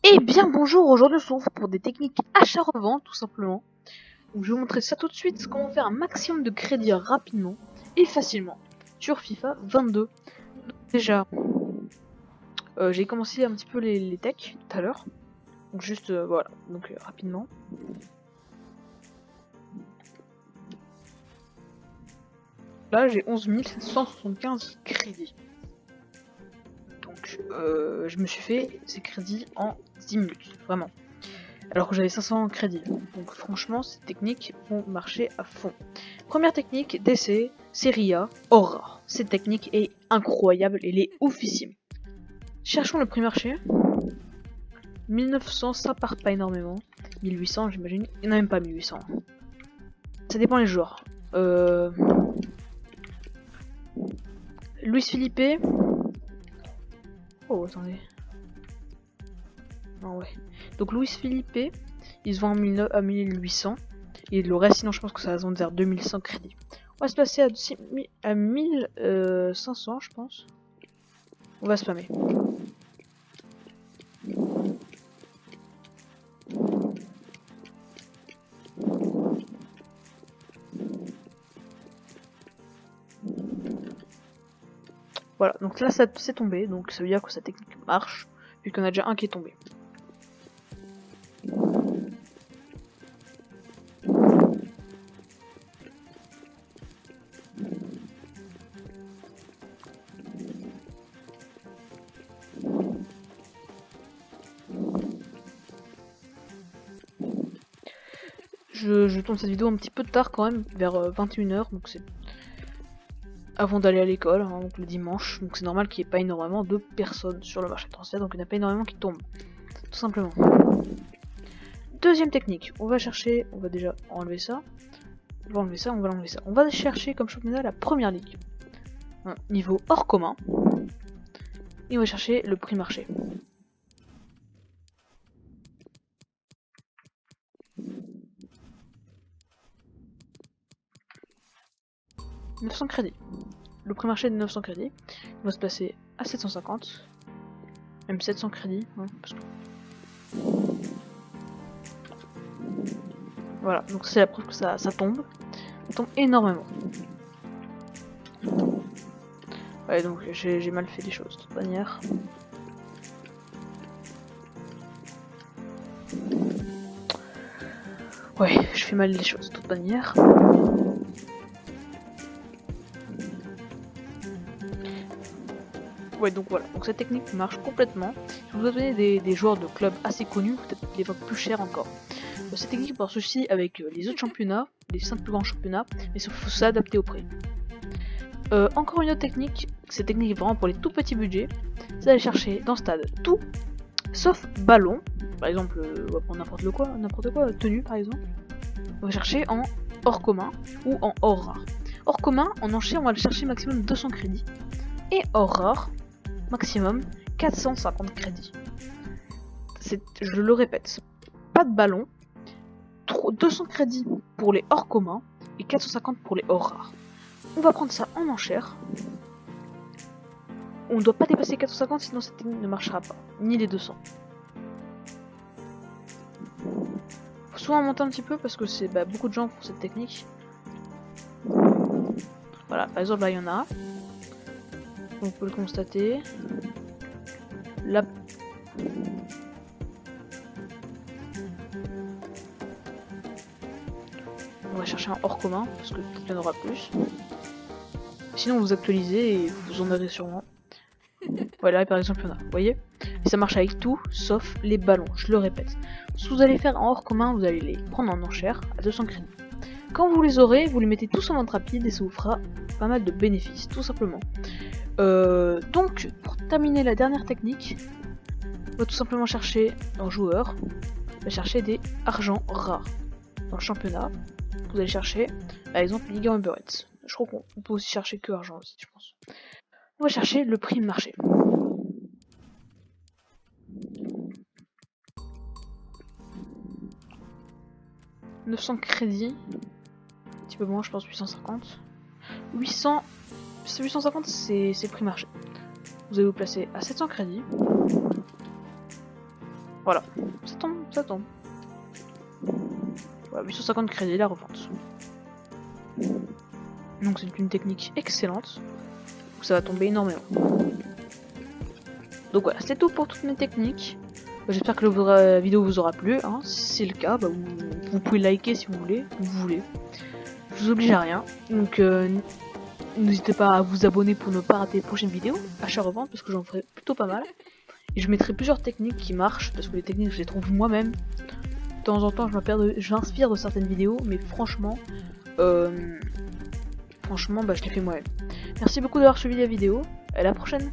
Eh bien bonjour, aujourd'hui on se retrouve pour des techniques achat-revente tout simplement. Donc je vais vous montrer ça tout de suite, comment faire un maximum de crédit rapidement et facilement sur FIFA 22. Donc, déjà, j'ai commencé un petit peu les techs tout à l'heure. Donc juste voilà, donc rapidement. Là j'ai 11 175 crédits. Donc je me suis fait ces crédits en 10 minutes, vraiment. Alors que j'avais 500 crédits. Donc franchement, ces techniques vont marcher à fond. Première technique, DC, série A, or rare. Cette technique est incroyable, elle est oufissime. Cherchons le prix marché. 1900, ça part pas énormément. 1800, j'imagine. Il n'y en a même pas 1800. Ça dépend des joueurs. Luis Felipe. Oh, attendez. Ah ouais. Donc Luis Felipe, il se vend à 1800. Et le reste, sinon, je pense que ça va se vendre vers 2100 crédits. On va se passer à 1500, je pense. On va spammer. Voilà, donc là, ça c'est tombé. Donc ça veut dire que sa technique marche, vu qu'on a déjà un qui est tombé. Je tourne cette vidéo un petit peu tard quand même, vers 21h, donc c'est avant d'aller à l'école, hein, donc le dimanche, donc c'est normal qu'il n'y ait pas énormément de personnes sur le marché de transfert, donc il n'y en a pas énormément qui tombent, tout simplement. Deuxième technique, on va chercher, on va déjà enlever ça, on va enlever ça, on va enlever ça. On va chercher comme championnat la première ligue, bon, niveau hors commun, et on va chercher le prix marché. « 900 crédits. Le prix marché de 900 crédits, il va se placer à 750, même 700 crédits, hein, parce que... Voilà, donc c'est la preuve que ça tombe énormément. Ouais, donc j'ai mal fait les choses de toute manière. Ouais, je fais mal les choses de toute manière. Ouais, donc voilà, donc cette technique marche complètement. Je vous ai donné des joueurs de clubs assez connus, peut-être des fois plus chers encore. Cette technique marche aussi avec les autres championnats, les 5 plus grands championnats, mais il faut s'adapter au prix. Encore une autre technique, cette technique est vraiment pour les tout petits budgets, c'est d'aller chercher dans stade tout, sauf ballon. Par exemple, on va prendre n'importe quoi, tenue par exemple. On va chercher en hors commun ou en hors rare. Hors commun, en enchère, on va le chercher maximum 200 crédits. Et hors rare, maximum 450 crédits. Je le répète, pas de ballon, 200 crédits pour les hors communs et 450 pour les hors rares. On va prendre ça en enchère. On ne doit pas dépasser 450 sinon cette technique ne marchera pas, ni les 200. Faut souvent monter un petit peu parce que c'est beaucoup de gens font cette technique. Voilà, par exemple là il y en a. On peut le constater. Là. On va chercher un hors commun parce que peut-être qu'il y en aura plus. Sinon vous actualisez et vous en aurez sûrement. Voilà, par exemple il y en a, vous voyez. Et ça marche avec tout sauf les ballons, je le répète. Ce que vous allez faire en hors commun, vous allez les prendre en enchère à 200 crédits. Quand vous les aurez, vous les mettez tous en vente rapide et ça vous fera pas mal de bénéfices, tout simplement. Donc, pour terminer la dernière technique, on va tout simplement chercher un joueur, on va chercher des argents rares. Dans le championnat, vous allez chercher, par exemple, Liga Uber Eats. Je crois qu'on peut aussi chercher que argent aussi, je pense. On va chercher le prix marché. « 900 crédits, un petit peu moins, je pense 850. 850 c'est prix marché. Vous allez vous placer à 700 crédits. Voilà, ça tombe, ça tombe. Voilà, 850 crédits la revente. Donc c'est une technique excellente. Donc ça va tomber énormément. Donc voilà, c'est tout pour toutes mes techniques. J'espère que la vidéo vous aura plu. Hein. Si c'est le cas, bah, vous pouvez liker si vous voulez. Je vous oblige à rien. Donc n'hésitez pas à vous abonner pour ne pas rater les prochaines vidéos, achat-revente, parce que j'en ferai plutôt pas mal. Et je mettrai plusieurs techniques qui marchent, parce que les techniques je les trouve moi-même. De temps en temps j'inspire de certaines vidéos, mais franchement, bah, je les fais moi-même. Merci beaucoup d'avoir suivi la vidéo, à la prochaine.